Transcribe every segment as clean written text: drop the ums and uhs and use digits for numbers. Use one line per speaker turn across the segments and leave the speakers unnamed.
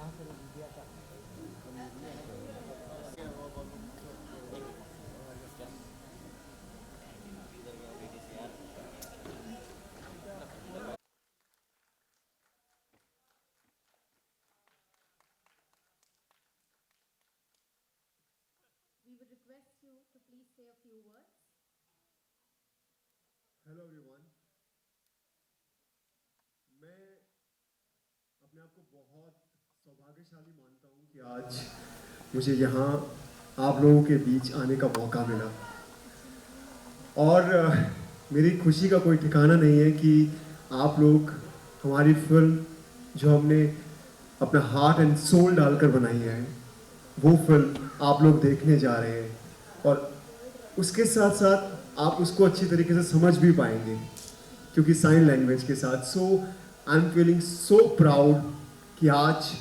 We would request you to please say a few words.
Hello everyone. मैं अपने आप को बहुत सौभाग्यशाली मानता हूँ कि आज मुझे यहाँ आप लोगों के बीच आने का मौका मिला और मेरी खुशी का कोई ठिकाना नहीं है कि आप लोग हमारी फिल्म जो हमने अपना हार्ट एंड सोल डालकर बनाई है वो फिल्म आप लोग देखने जा रहे हैं और उसके साथ साथ आप उसको अच्छी तरीके से समझ भी पाएंगे क्योंकि साइन लैंग्वेज के साथ। So I am feeling so proud कि आज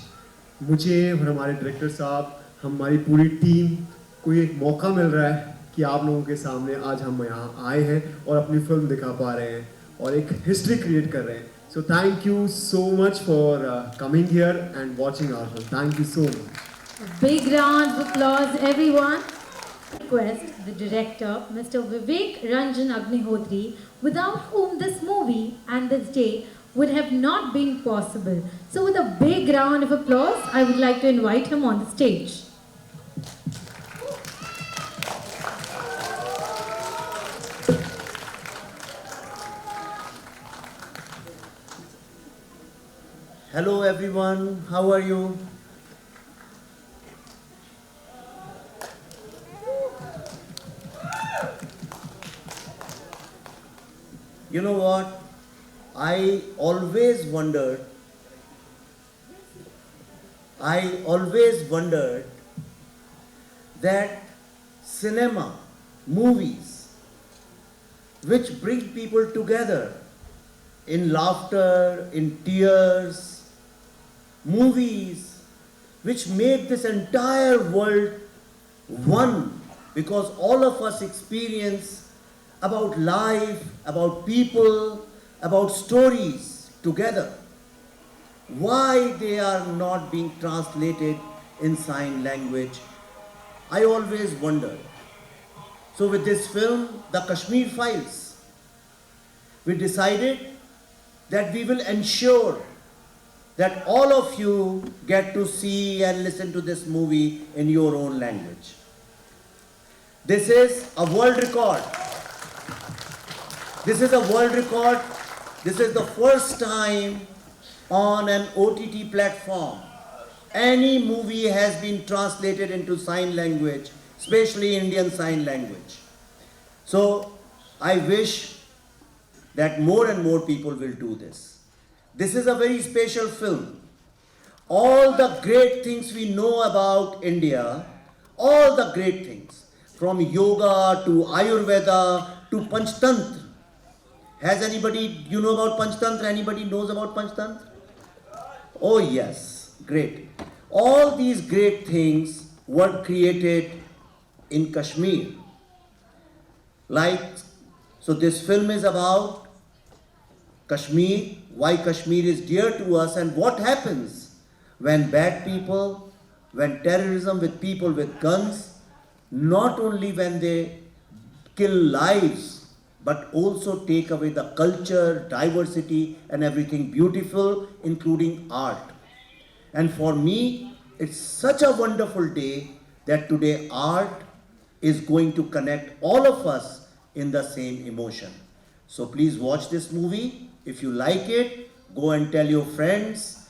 मुझे और हमारे डायरेक्टर साहब हमारी पूरी टीम को एक मौका मिल रहा है कि आप लोगों के सामने आज हम यहाँ आए हैं और अपनी फिल्म दिखा पा रहे हैं और एक हिस्ट्री क्रिएट कर रहे हैं। So thank you so much for coming here and watching our film. Thank you so much.
Big round of applause, everyone. Request the director, Mr. Vivek Ranjan Agnihotri, without whom this movie and this day would have not been possible. So with a big round of applause, I would like to invite him on the stage.
Hello everyone, how are you? You know what? I always wondered that cinema, movies, which bring people together in laughter, in tears, movies which make this entire world one, because all of us experience about life, about people, about stories together. Why they are not being translated in sign language, I always wondered. So with this film, The Kashmir Files, we decided that we will ensure that all of you get to see and listen to this movie in your own language. This is a world record. This is a world record. This is the first time on an OTT platform any movie has been translated into sign language, especially Indian Sign Language. So I wish that more and more people will do this. This is a very special film. All the great things we know about India, all the great things, from yoga to Ayurveda to Panchtantra. Has anybody, you know about Panchtantra? Anybody knows about Panchtantra? Oh yes, great. All these great things were created in Kashmir. So this film is about Kashmir, why Kashmir is dear to us, and what happens when bad people, when terrorism with people with guns, not only when they kill lives, but also take away the culture, diversity, and everything beautiful, including art. And for me, it's such a wonderful day that today art is going to connect all of us in the same emotion. So please watch this movie. If you like it, go and tell your friends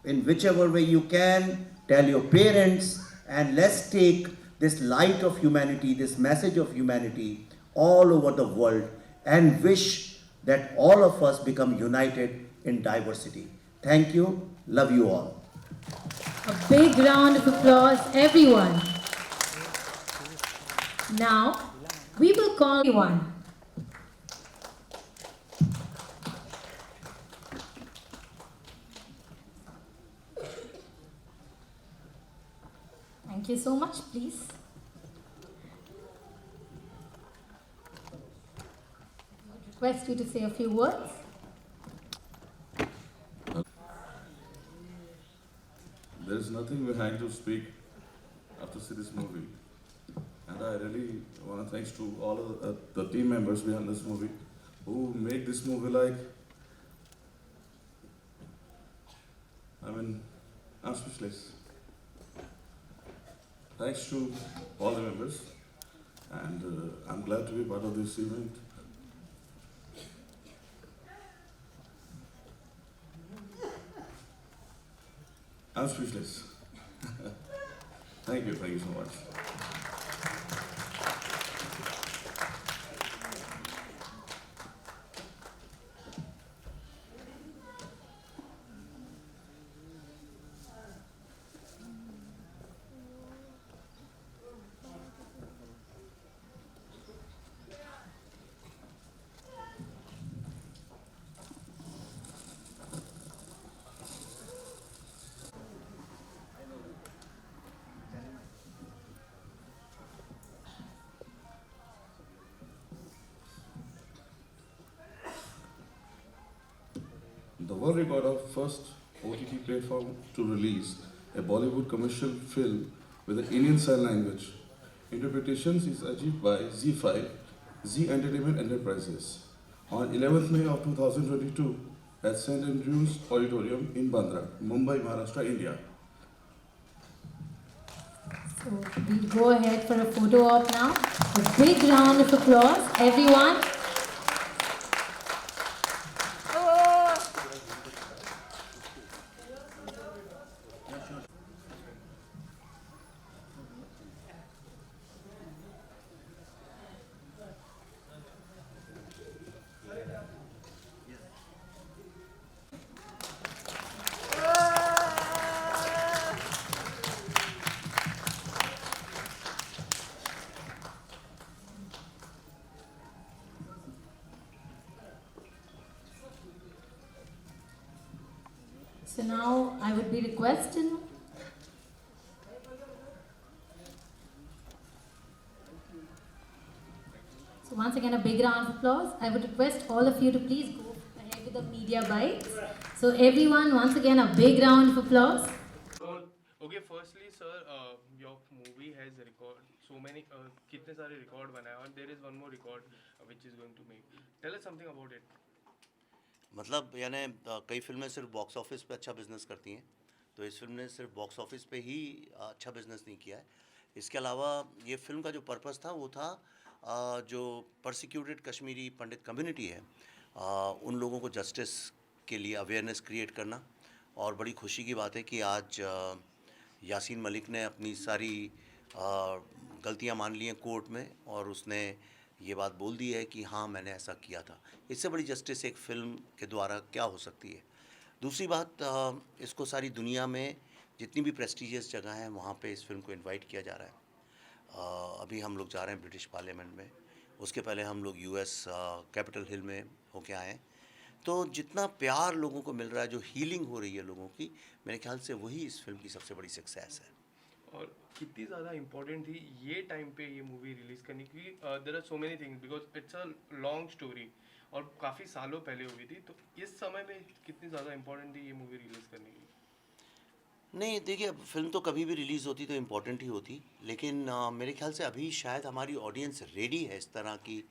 in whichever way you can, tell your parents, and let's take this light of humanity, this message of humanity all over the world and wish that all of us become united in diversity. Thank you. Love you all.
A big round of applause, everyone. Now, we will call everyone. Thank you so much, please. I would request you to say a few words.
there's nothing behind to speak after see this movie. And I really want to thanks to all of the team members behind this movie who make this movie like, I mean, I'm speechless. Thanks to all the members, and I'm glad to be part of this event. I'm speechless. Thank you so much. The world record of first OTT platform to release a Bollywood commercial film with an Indian Sign Language interpretations is achieved by Z5, Z Entertainment Enterprises, on 11th May of 2022 at St. Andrews Auditorium in Bandra, Mumbai, Maharashtra, India.
So we'll go ahead for a photo op now. A big round of applause, everyone. So now I would be requesting so once again a big round of applause. I would request all of you to please go ahead with the media bites. So everyone, once again a big round of applause.
Okay, firstly, sir, your movie has record so many कितने सारे record बनाए और there is one more record which is going to make. Tell us something about it.
मतलब यानी कई फिल्में सिर्फ box office पे अच्छा बिजनेस करती हैं, तो इस फिल्म ने सिर्फ बॉक्स ऑफिस पे ही अच्छा बिजनेस नहीं किया है. इसके अलावा ये फिल्म का जो पर्पस था वो था जो परसिक्यूटेड कश्मीरी पंडित कम्युनिटी है उन लोगों को जस्टिस के लिए अवेयरनेस क्रिएट करना. और बड़ी खुशी की बात है कि आज यासीन मलिक ने अपनी सारी गलतियां मान ली हैं कोर्ट में और उसने ये बात बोल दी है कि हाँ मैंने ऐसा किया था. इससे बड़ी जस्टिस एक फ़िल्म के द्वारा क्या हो सकती है. दूसरी बात, इसको सारी दुनिया में जितनी भी प्रेस्टिजियस जगह हैं वहाँ पे इस फिल्म को इनवाइट किया जा रहा है. अभी हम लोग जा रहे हैं ब्रिटिश पार्लियामेंट में, उसके पहले हम लोग यूएस कैपिटल हिल में होके आए हैं. तो जितना प्यार लोगों को मिल रहा है, जो हीलिंग हो रही है लोगों की, मेरे ख्याल से वही इस फिल्म की सबसे बड़ी सक्सेस है.
और कितनी ज़्यादा इम्पोर्टेंट थी ये टाइम पे ये मूवी रिलीज़ करने की. There are so many things because it's a long story और काफ़ी सालों पहले हुई थी. तो इस समय में कितनी ज़्यादा इम्पोर्टेंट थी ये मूवी रिलीज़ करने की.
नहीं देखिए, फिल्म तो कभी भी रिलीज़ होती तो इम्पोर्टेंट ही होती, लेकिन मेरे ख्याल से अभी शायद हमारी ऑडियंस रेडी है इस तरह की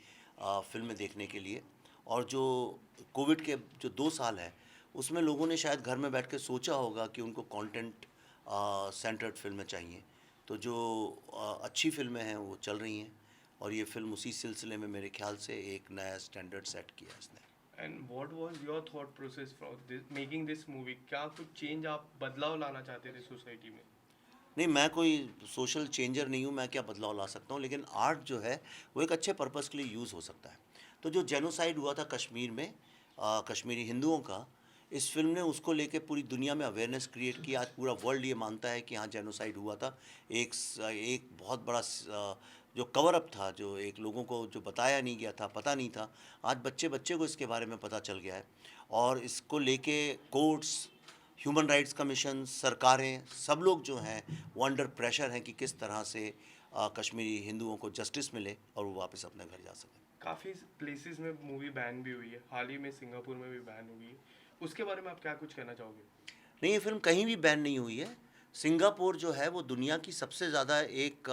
फिल्में देखने के लिए. और जो कोविड के जो 2 साल है उसमें लोगों ने शायद घर में बैठ के सोचा होगा कि उनको कंटेंट सेंटर्ड फिल्में चाहिए. तो जो अच्छी फिल्में हैं वो चल रही हैं और ये फिल्म उसी सिलसिले में मेरे ख्याल से एक नया स्टैंडर्ड सेट किया इसने.
And what was your thought process for making this movie. क्या कुछ चेंज आप बदलाव लाना चाहते थे सोसाइटी में.
नहीं, मैं कोई सोशल चेंजर नहीं हूँ, मैं क्या बदलाव ला सकता हूँ, लेकिन आर्ट जो है वो एक अच्छे पर्पस के लिए यूज़ हो सकता है. तो जो जेनोसाइड हुआ था कश्मीर में कश्मीरी हिंदुओं का, इस फिल्म ने उसको लेके पूरी दुनिया में अवेयरनेस क्रिएट की. आज पूरा वर्ल्ड ये मानता है कि हाँ जेनोसाइड हुआ था. एक बहुत बड़ा जो कवर अप था, जो एक लोगों को जो बताया नहीं गया था, पता नहीं था, आज बच्चे बच्चे को इसके बारे में पता चल गया है. और इसको लेके कोर्ट्स, ह्यूमन राइट्स कमीशन, सरकारें, सब लोग जो हैं वो अंडर प्रेशर हैं कि किस तरह से कश्मीरी हिंदुओं को जस्टिस मिले और वो वापस अपने घर जा सकें.
काफ़ी प्लेसेस में मूवी बैन भी हुई है. हाल ही में सिंगापुर में भी बैन हुई है. उसके बारे में आप क्या कुछ कहना चाहोगे.
नहीं, ये फिल्म कहीं भी बैन नहीं हुई है. सिंगापुर जो है वो दुनिया की सबसे ज़्यादा एक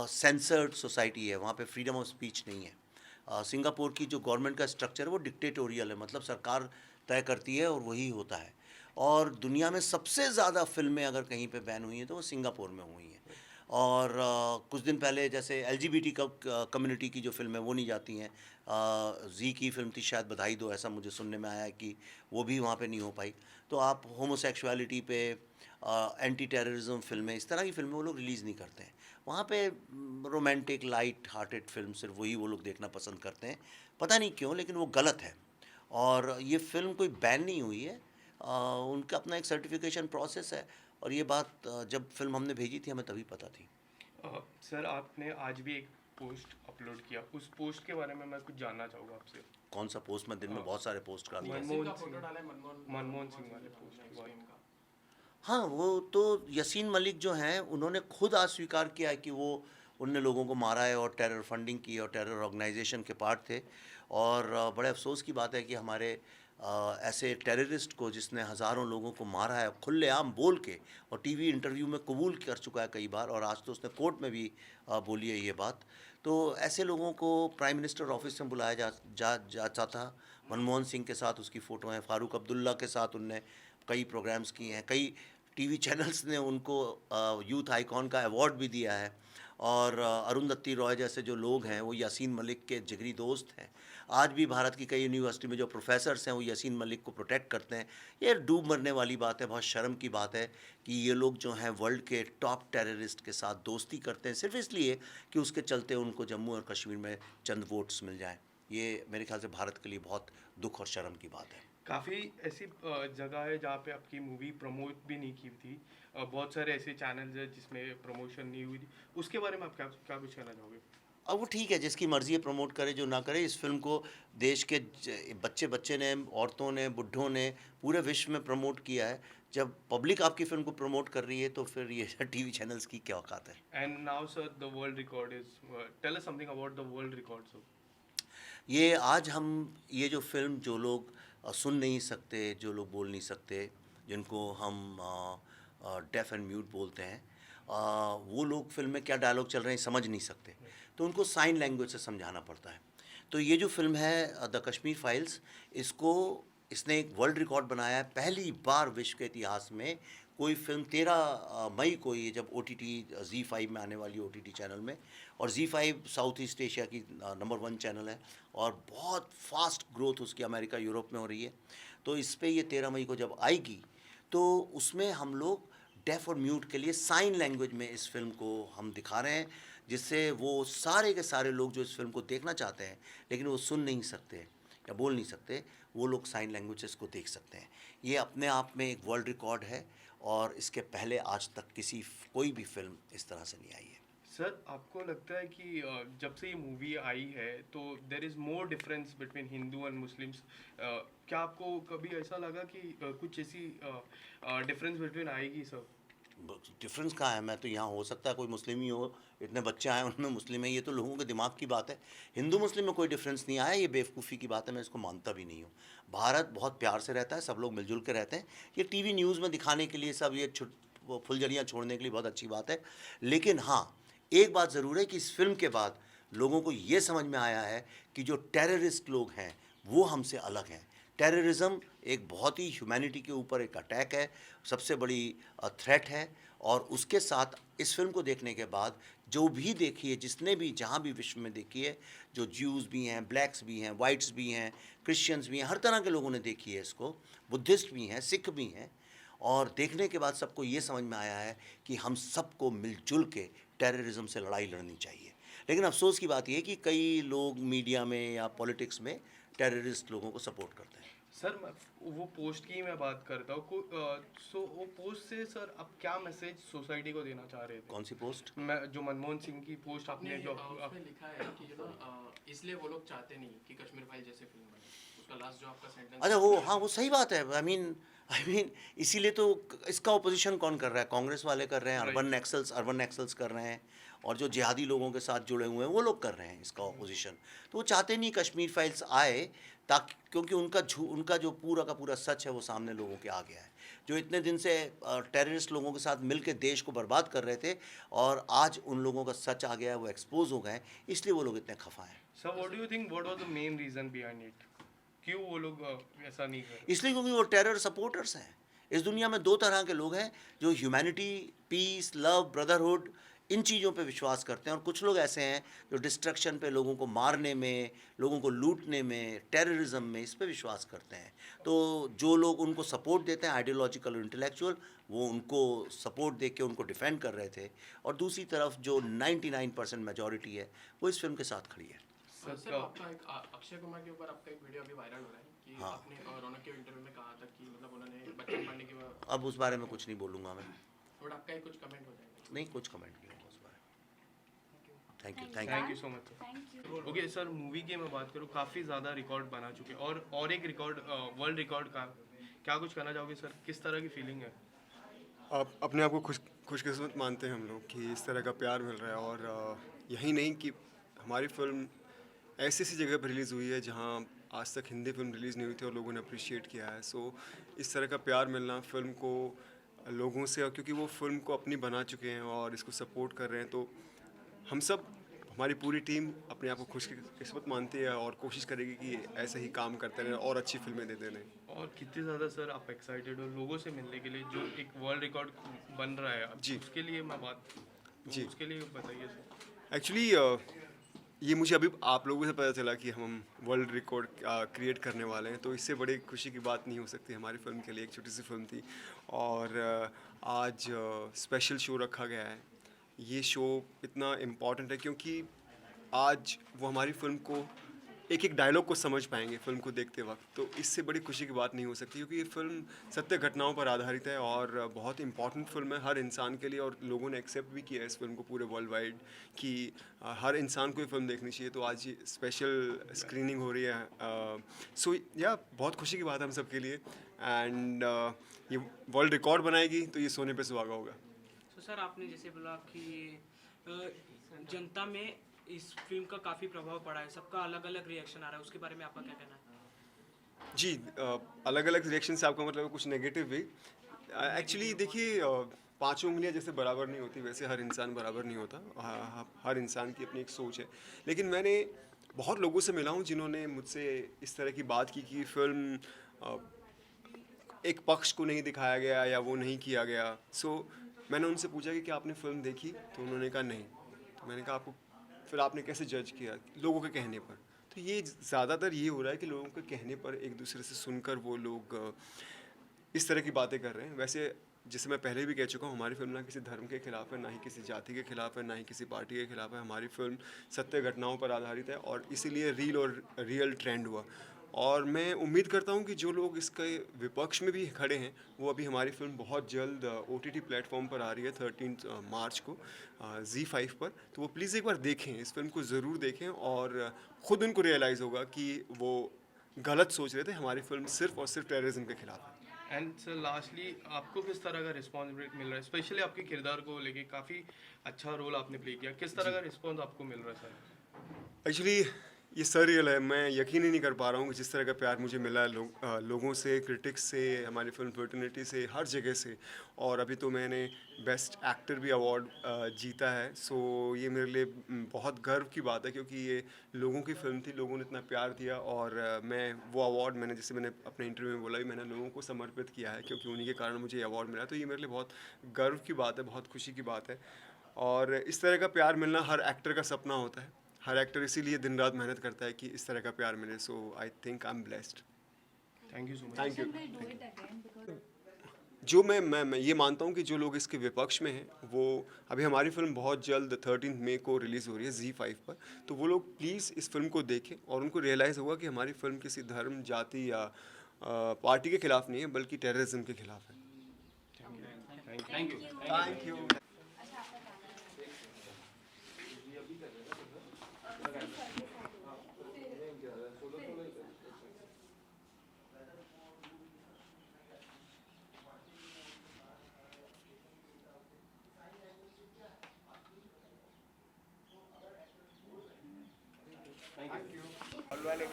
सेंसर्ड सोसाइटी है, वहाँ पे फ्रीडम ऑफ स्पीच नहीं है। सिंगापुर की जो गवर्नमेंट का स्ट्रक्चर है वो डिक्टेटोरियल है, मतलब सरकार तय करती है और वही होता है। और दुनिया में सबसे ज़्यादा फिल्में अगर कहीं पे बैन हुई हैं तो वो सिंगापुर में हुई हैं। और कुछ दिन पहले जैसे LGBT कम्युनिटी की जो फिल्म है वो नहीं जाती हैं। जी की फिल्म थी शायद बधाई दो, ऐसा मुझे सुनने में आया है कि वो भी वहाँ पे नहीं हो पाई। तो आप होमोसेक्सुअलिटी पे, एंटी टेररिज्म फिल्में, इस तरह की फिल्में वो लोग रिलीज़ नहीं करते हैं। वहाँ पे रोमांटिक लाइट हार्टेड फिल्म सिर्फ वही वो लोग देखना पसंद करते हैं, पता नहीं क्यों, लेकिन वो गलत है। और ये फिल्म कोई बैन नहीं हुई है, उनका अपना एक सर्टिफिकेशन प्रोसेस है। और ये बात जब फिल्म हमने भेजी थी हमें तभी पता थी।
सर आपने आज भी एक पोस्ट अपलोड किया, उस पोस्ट के बारे में मैं कुछ जानना चाहूँगा आपसे।
कौन सा पोस्ट? मैं दिन में बहुत सारे पोस्ट कर दिए।
मनमोहन सिंह वाले पोस्ट।
हाँ, वो तो यासीन मलिक जो हैं उन्होंने खुद आज स्वीकार किया है कि वो उनने लोगों को मारा है और टेरर फंडिंग की और टेरर ऑर्गेनाइजेशन के पार्ट थे। और बड़े अफसोस की बात है कि हमारे ऐसे टेररिस्ट को जिसने हज़ारों लोगों को मारा है खुलेआम बोल के, और टीवी इंटरव्यू में कबूल कर चुका है कई बार, और आज तो उसने कोर्ट में भी बोली है ये बात। तो ऐसे लोगों को प्राइम मिनिस्टर ऑफिस में बुलाया जाता था। मनमोहन सिंह के साथ उसकी फ़ोटो हैं, फ़ारूक अब्दुल्ला के साथ उनने कई प्रोग्राम्स किए हैं, कई टीवी चैनल्स ने उनको यूथ आइकॉन का अवार्ड भी दिया है। और अरुंधति रॉय जैसे जो लोग हैं वो यासीन मलिक के जिगरी दोस्त हैं। आज भी भारत की कई यूनिवर्सिटी में जो प्रोफेसर्स हैं वो यासीन मलिक को प्रोटेक्ट करते हैं। ये डूब मरने वाली बात है, बहुत शर्म की बात है कि ये लोग जो हैं वर्ल्ड के टॉप टेररिस्ट के साथ दोस्ती करते हैं सिर्फ इसलिए कि उसके चलते उनको जम्मू और कश्मीर में चंद वोट्स मिल जाएं। ये मेरे ख्याल से भारत के लिए बहुत दुख और शर्म की बात है।
काफ़ी ऐसी जगह है जहाँ पे आपकी मूवी प्रमोट भी नहीं की थी, बहुत सारे ऐसे चैनल्स हैं जिसमें प्रमोशन नहीं हुई थी, उसके बारे में आप क्या क्या कुछ कहना चाहोगे?
अब वो ठीक है, जिसकी मर्ज़ी है प्रमोट करे जो ना करे। इस फिल्म को देश के बच्चे ने, औरतों ने, बुढ़ों ने, पूरे विश्व में प्रमोट किया है। जब पब्लिक आपकी फिल्म को प्रमोट कर रही है तो फिर ये टीवी चैनल्स की क्या औकात है।
And now sir the world record is, tell us something about the world record sir.
ये आज हम ये जो फिल्म, जो लोग सुन नहीं सकते, जो लोग बोल नहीं सकते, जिनको हम डेफ एंड म्यूट बोलते हैं, वो लोग फिल्म में क्या डायलॉग चल रहे हैं समझ नहीं सकते, तो उनको साइन लैंग्वेज से समझाना पड़ता है। तो ये जो फिल्म है द कश्मीर फाइल्स, इसने एक वर्ल्ड रिकॉर्ड बनाया है। पहली बार विश्व के इतिहास में कोई फिल्म 13 मई को, ये जब OTT Z5 में आने वाली OTT चैनल में, और Z5 साउथ ईस्ट एशिया की नंबर 1 चैनल है और बहुत फास्ट ग्रोथ उसकी अमेरिका यूरोप में हो रही है। तो इस पे ये 13 मई को जब आएगी तो उसमें हम लोग डेफ और म्यूट के लिए साइन लैंग्वेज में इस फिल्म को हम दिखा रहे हैं, जिससे वो सारे के सारे लोग जो इस फिल्म को देखना चाहते हैं लेकिन वो सुन नहीं सकते या बोल नहीं सकते, वो लोग साइन लैंग्वेजेस को देख सकते हैं। ये अपने आप में एक वर्ल्ड रिकॉर्ड है और इसके पहले आज तक कोई भी फिल्म इस तरह से नहीं आई है।
सर आपको लगता है कि जब से ये मूवी आई है तो there is more difference between Hindu and Muslims, क्या आपको कभी ऐसा लगा कि कुछ ऐसी डिफरेंस बिटवीन आएगी सर?
डिफरेंस कहाँ है? मैं तो यहाँ, हो सकता है कोई मुस्लिम ही हो, इतने बच्चे आए उनमें मुस्लिम है, ये तो लोगों के दिमाग की बात है। हिंदू मुस्लिम में कोई डिफरेंस नहीं आया, ये बेवकूफ़ी की बात है, मैं इसको मानता भी नहीं हूँ। भारत बहुत प्यार से रहता है, सब लोग मिलजुल के रहते हैं। ये टीवी न्यूज़ में दिखाने के लिए सब ये फुलझड़ियाँ छोड़ने के लिए बहुत अच्छी बात है। लेकिन हाँ, एक बात ज़रूर है कि इस फिल्म के बाद लोगों को ये समझ में आया है कि जो टेररिस्ट लोग हैं वो हमसे अलग हैं। टेररिज्म एक बहुत ही ह्यूमैनिटी के ऊपर एक अटैक है, सबसे बड़ी थ्रेट है। और उसके साथ इस फिल्म को देखने के बाद जो भी देखी है, जिसने भी जहाँ भी विश्व में देखी है, जो ज्यूज़ भी हैं, ब्लैक्स भी हैं, वाइट्स भी हैं, क्रिश्चियंस भी हैं, हर तरह के लोगों ने देखी है इसको, बुद्धिस्ट भी हैं, सिख भी हैं, और देखने के बाद सबको ये समझ में आया है कि हम सबको मिलजुल के टेररिज्म से लड़ाई लड़नी चाहिए। लेकिन अफसोस की बात यह है कि कई लोग मीडिया में या पॉलिटिक्स में टेररिस्ट लोगों को सपोर्ट करते हैं।
सर वो पोस्ट की मैं बात करता हूँ, सो वो पोस्ट से सर आप क्या मैसेज सोसाइटी को देना चाह रहे थे?
कौन सी पोस्ट?
मैं जो मनमोहन सिंह की पोस्ट आपने जो
उसमें लिखा है कि इसलिए वो लोग चाहते नहीं कि कश्मीर फाइल जैसे फिल्म बने, उसका लास्ट जो आपका सेंटेंस।
अच्छा, वो हाँ, वो सही बात है। आई मीन आई मीन इसीलिए तो इसका ओपोजिशन कौन कर रहा है? कांग्रेस वाले कर रहे हैं, अर्बन नक्सल्स कर रहे हैं, और जो जिहादी लोगों के साथ जुड़े हुए हैं वो लोग कर रहे हैं इसका ओपोजिशन। तो वो चाहते नहीं कश्मीर फाइल्स आए, ताकि क्योंकि उनका जो पूरा का पूरा सच है वो सामने लोगों के आ गया है। जो इतने दिन से टेररिस्ट लोगों के साथ मिलकर देश को बर्बाद कर रहे थे, और आज उन लोगों का सच आ गया है, वो एक्सपोज हो गए, इसलिए वो लोग इतने खफा हैं।
Sir what do you think what was the main reason behind it? क्यों वो लोग ऐसा नहीं कर रहे?
इसलिए क्योंकि वो टेरर सपोर्टर्स हैं। इस दुनिया में दो तरह के लोग हैं, जो ह्यूमैनिटी, पीस, लव, ब्रदरहुड, इन चीज़ों पे विश्वास करते हैं, और कुछ लोग ऐसे हैं जो डिस्ट्रक्शन पे, लोगों को मारने में, लोगों को लूटने में, टेररिज्म में, इस पे विश्वास करते हैं। तो जो लोग उनको सपोर्ट देते हैं, आइडियोलॉजिकल और इंटेलेक्चुअल, वो उनको सपोर्ट दे के उनको डिफेंड कर रहे थे, और दूसरी तरफ जो 99% मेजॉरिटी है वो इस फिल्म के साथ खड़ी है।
सर आपका एक अक्षय कुमार के ऊपर आपका एक वीडियो अभी वायरल हो रहा है कि
हाँ।
आपने रौनक के इंटरव्यू में कहा था कि मतलब उन्होंने बच्चन पांडे की
अब उस बारे में कुछ नहीं बोलूँगा मैं।
और आपका एक कुछ कमेंट हो जाएगा?
नहीं, कुछ कमेंट नहीं होगा उस बारे में। Thank you.
So much. Okay sir, movie की मैं बात करूँ, काफ़ी ज़्यादा रिकॉर्ड बना चुके हैं, और एक रिकॉर्ड, वर्ल्ड रिकॉर्ड का क्या कुछ कहना चाहोगे सर? किस तरह की फीलिंग है?
आप अपने आप को खुशकिस्मत मानते हैं हम लोग कि इस तरह का प्यार मिल रहा है, और यही नहीं कि हमारी फिल्म ऐसी सी जगह पर रिलीज़ हुई है जहां आज तक हिंदी फिल्म रिलीज़ नहीं हुई थी और लोगों ने अप्रिशिएट किया है। सो इस तरह का प्यार मिलना फिल्म को लोगों से, और क्योंकि वो फिल्म को अपनी बना चुके हैं और इसको सपोर्ट कर रहे हैं, तो हम सब, हमारी पूरी टीम अपने आप को खुशकिस्मत मानती है और कोशिश करेगी कि ऐसे ही काम करते रहें और अच्छी फिल्में देते रहें।
और कितने ज़्यादा सर आप एक्साइटेड हो लोगों से मिलने के लिए, जो एक वर्ल्ड रिकॉर्ड बन रहा है अब,
जी।
उसके लिए मैं बात,
जी।
उसके लिए बताइए सर।
एक्चुअली ये मुझे अभी आप लोगों से पता चला कि हम वर्ल्ड रिकॉर्ड क्रिएट करने वाले हैं, तो इससे बड़ी खुशी की बात नहीं हो सकती। हमारी फिल्म के लिए एक छोटी सी फिल्म थी, और आज स्पेशल शो रखा गया है। ये शो इतना इम्पॉर्टेंट है क्योंकि आज वो हमारी फिल्म को एक एक डायलॉग को समझ पाएंगे फिल्म को देखते वक्त, तो इससे बड़ी खुशी की बात नहीं हो सकती, क्योंकि ये फिल्म सत्य घटनाओं पर आधारित है और बहुत इंपॉर्टेंट फिल्म है हर इंसान के लिए, और लोगों ने एक्सेप्ट भी किया है इस फिल्म को पूरे वर्ल्ड वाइड कि हर इंसान को ये फिल्म देखनी चाहिए। तो आज ये स्पेशल स्क्रीनिंग हो रही है, सो या बहुत खुशी की बात है हम सब के लिए, एंड ये वर्ल्ड रिकॉर्ड बनाएगी तो ये सोने पे सुहागा होगा।
तो सर आपने जैसे बोला कि जनता में इस फिल्म का काफ़ी प्रभाव पड़ा है, सबका अलग अलग रिएक्शन आ रहा है, उसके बारे में आपका क्या कहना है?
जी, अलग अलग रिएक्शन से आपका मतलब कुछ नेगेटिव भी। एक्चुअली देखिए, पांचों उंगलियां जैसे बराबर नहीं होती, वैसे हर इंसान बराबर नहीं होता। हर इंसान की अपनी एक सोच है, लेकिन मैंने बहुत लोगों से मिला हूँ जिन्होंने मुझसे इस तरह की बात की कि फिल्म एक पक्ष को नहीं दिखाया गया या वो नहीं किया गया। सो मैंने उनसे पूछा कि क्या आपने फिल्म देखी, तो उन्होंने कहा नहीं। तो मैंने कहा आपको, फिर आपने कैसे जज किया? लोगों के कहने पर। तो ये ज़्यादातर ये हो रहा है कि लोगों के कहने पर एक दूसरे से सुनकर वो लोग इस तरह की बातें कर रहे हैं। वैसे जैसे मैं पहले भी कह चुका हूँ, हमारी फिल्म ना किसी धर्म के खिलाफ है, ना ही किसी जाति के खिलाफ है, ना ही किसी पार्टी के खिलाफ है। हमारी फिल्म सत्य घटनाओं पर आधारित है, और इसीलिए रील और रियल ट्रेंड हुआ। और मैं उम्मीद करता हूँ कि जो लोग इसके विपक्ष में भी खड़े हैं, वो अभी हमारी फिल्म बहुत जल्द OTT प्लेटफॉर्म पर आ रही है 13 मार्च को ZEE5 पर। तो वो प्लीज़ एक बार देखें, इस फिल्म को ज़रूर देखें, और ख़ुद उनको रियलाइज़ होगा कि वो गलत सोच रहे थे। हमारी फिल्म सिर्फ और सिर्फ टेररिज्म के खिलाफ है।
एंड सर लास्टली, आपको किस तरह का रिस्पॉन्स मिल रहा है, स्पेशली आपके किरदार को लेके? काफ़ी अच्छा रोल आपने प्ले किया, किस तरह का रिस्पॉन्स आपको मिल रहा है सर?
एक्चुअली ये सरियल है, मैं यकीन ही नहीं कर पा रहा हूँ कि जिस तरह का प्यार मुझे मिला है लोगों से, क्रिटिक्स से, हमारी फिल्म फ्रेटर्निटी से, हर जगह से। और अभी तो मैंने बेस्ट एक्टर भी अवार्ड जीता है। सो ये मेरे लिए बहुत गर्व की बात है, क्योंकि ये लोगों की फिल्म थी, लोगों ने इतना प्यार दिया, और मैं वो अवार्ड मैंने, जैसे मैंने अपने इंटरव्यू में बोला भी, मैंने लोगों को समर्पित किया है, क्योंकि उन्हीं के कारण मुझे ये अवार्ड मिला। तो ये मेरे लिए बहुत गर्व की बात है, बहुत खुशी की बात है। और इस तरह का प्यार मिलना हर एक्टर का सपना होता है। हर एक्टर इसीलिए दिन रात मेहनत करता है कि इस तरह का प्यार मिले। So I think I am blessed.
Thank you so much.
Thank you. जो मैं ये मानता हूँ कि जो लोग इसके विपक्ष में हैं, वो अभी हमारी फिल्म बहुत जल्द 13 मई को रिलीज़ हो रही है ZEE5 पर। तो वो लोग प्लीज़ इस फिल्म को देखें, और उनको रियलाइज़ होगा कि हमारी फिल्म किसी धर्म, जाति या पार्टी के खिलाफ नहीं है, बल्कि टेररिज्म के खिलाफ है। Thank you.
ये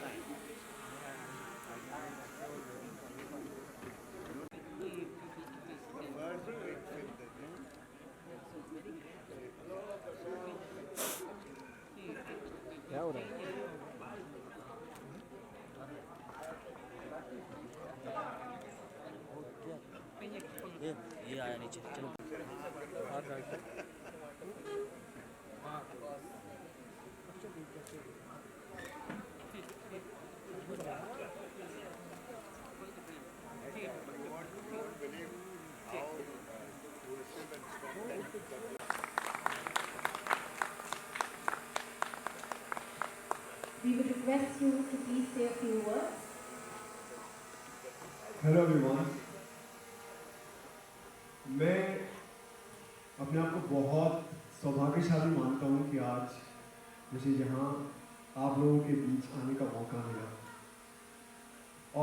आया नीचे चलो
We would request you to please say a few words.
Hello everyone, मैं अपने आप को बहुत सौभाग्यशाली मानता हूँ कि आज मुझे यहाँ आप लोगों के बीच आने का मौका मिला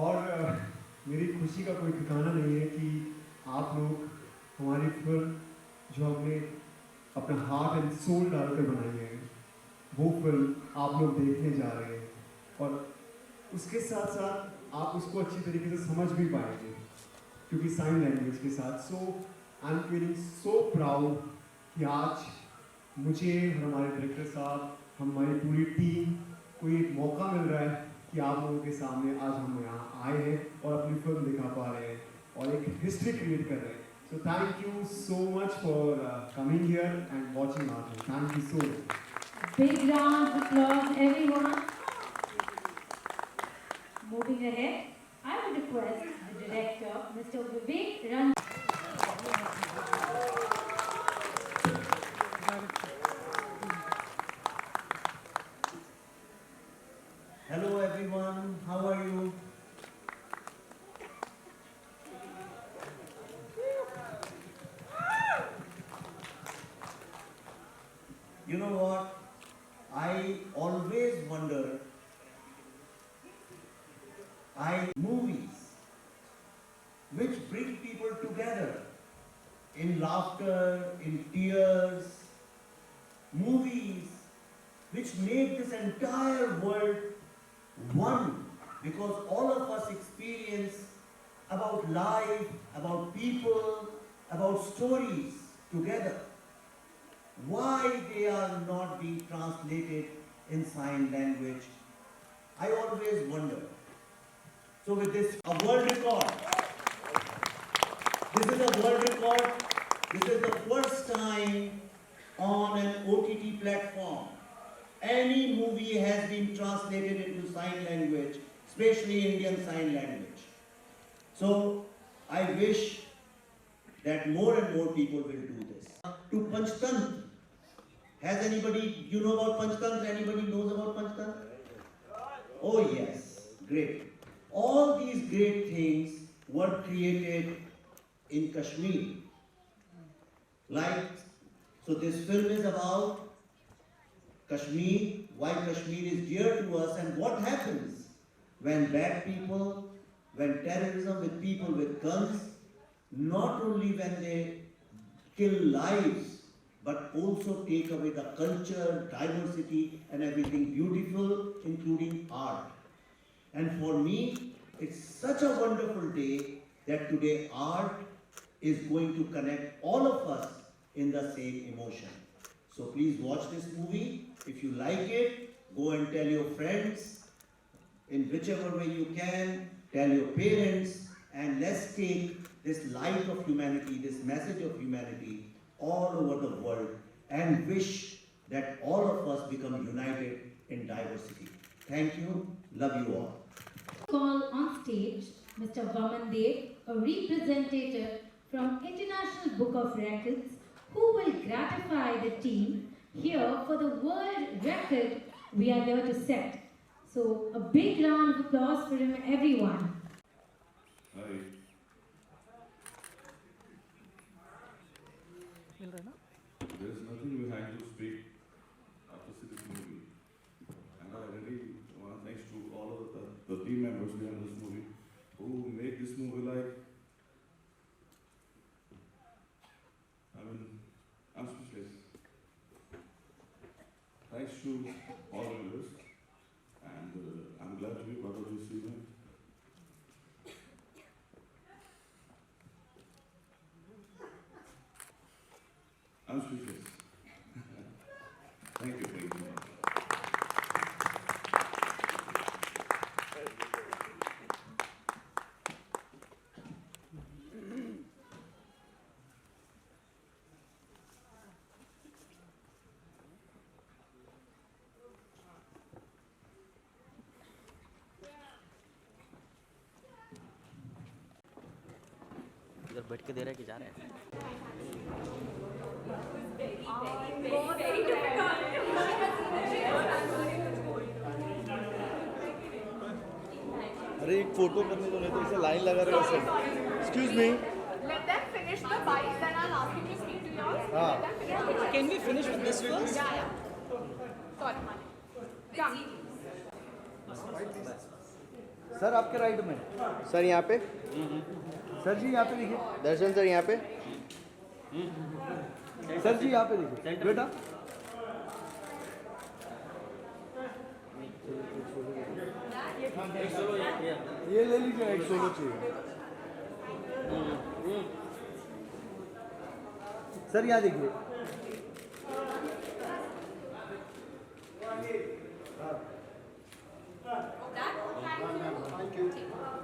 और मेरी खुशी का कोई ठिकाना नहीं है कि आप लोग हमारी फिल्म जो हमने अपना हार्ट एंड सोल डालकर बनाई है वो फिल्म आप लोग देखने जा रहे हैं और उसके साथ साथ आप उसको अच्छी तरीके से समझ भी पाएंगे क्योंकि साइन लैंग्वेज के साथ। So I am feeling so proud कि आज मुझे और हमारे डायरेक्टर साहब, हमारी पूरी टीम को एक मौका मिल रहा है कि आप लोगों के सामने आज हम यहाँ आए हैं और अपनी फिल्म दिखा पा रहे हैं और एक हिस्ट्री क्रिएट कर रहे हैं। So thank you so much for coming here and watching our film. Thank you so much.
Big round of applause, everyone. Moving ahead, I would request the director, Mr. Vivek Ranjan.
Hello everyone, how are you? You know what? I always wonder, movies which bring people together in laughter, in tears, movies which make this entire world one, because all of us experience about life, about people, about stories together. Why they are not being translated in sign language, I always wonder. So with this, a world record. This is a world record. This is the first time on an OTT platform any movie has been translated into sign language, especially Indian sign language. So I wish that more and more people will do this. To Panchtantra. Has anybody, you know about Panchtantra? Anybody knows about Panchtantra? Oh yes, great. All these great things were created in Kashmir. Like, so this film is about Kashmir, why Kashmir is dear to us and what happens when bad people, when terrorism with people with guns, not only when they kill lives, but also take away the culture, diversity and everything beautiful, including art. And for me, it's such a wonderful day that today art is going to connect all of us in the same emotion. So please watch this movie. If you like it, go and tell your friends in whichever way you can, tell your parents, and let's take this light of humanity, this message of humanity all over the world and wish that all of us become united in diversity. Thank you. Love you all.
Call on stage Mr. Vaman Dev, a representative from International Book of Records, who will gratify the team here for the world record we are there to set. So a big round of applause for him, everyone.
Hi. There is nothing behind to speak after seeing this movie. And I really want to thanks to all of the team members behind this movie who made this movie like, I'm speechless. Thanks to all members, and I'm
इधर बैठ के दे रहा है कि जा रहा है?
अरे एक फोटो करने को नहीं तो इसे लाइन लगा रहे हो। Excuse me.
Let them finish the bite, then I'll ask you to speak to yours.
हाँ।
Let them finish.
Can we finish with this first?
Yeah, yeah. Sorry. Come.
Sir आपके राइट में। Sir यहाँ पे। Sir जी यहाँ पे देखिए। दर्शन sir यहाँ पे। सर जी यहाँ पे देखिए। बेटा। ये ले लीजिए, एक सोलो चाहिए। सर यहाँ देखिए।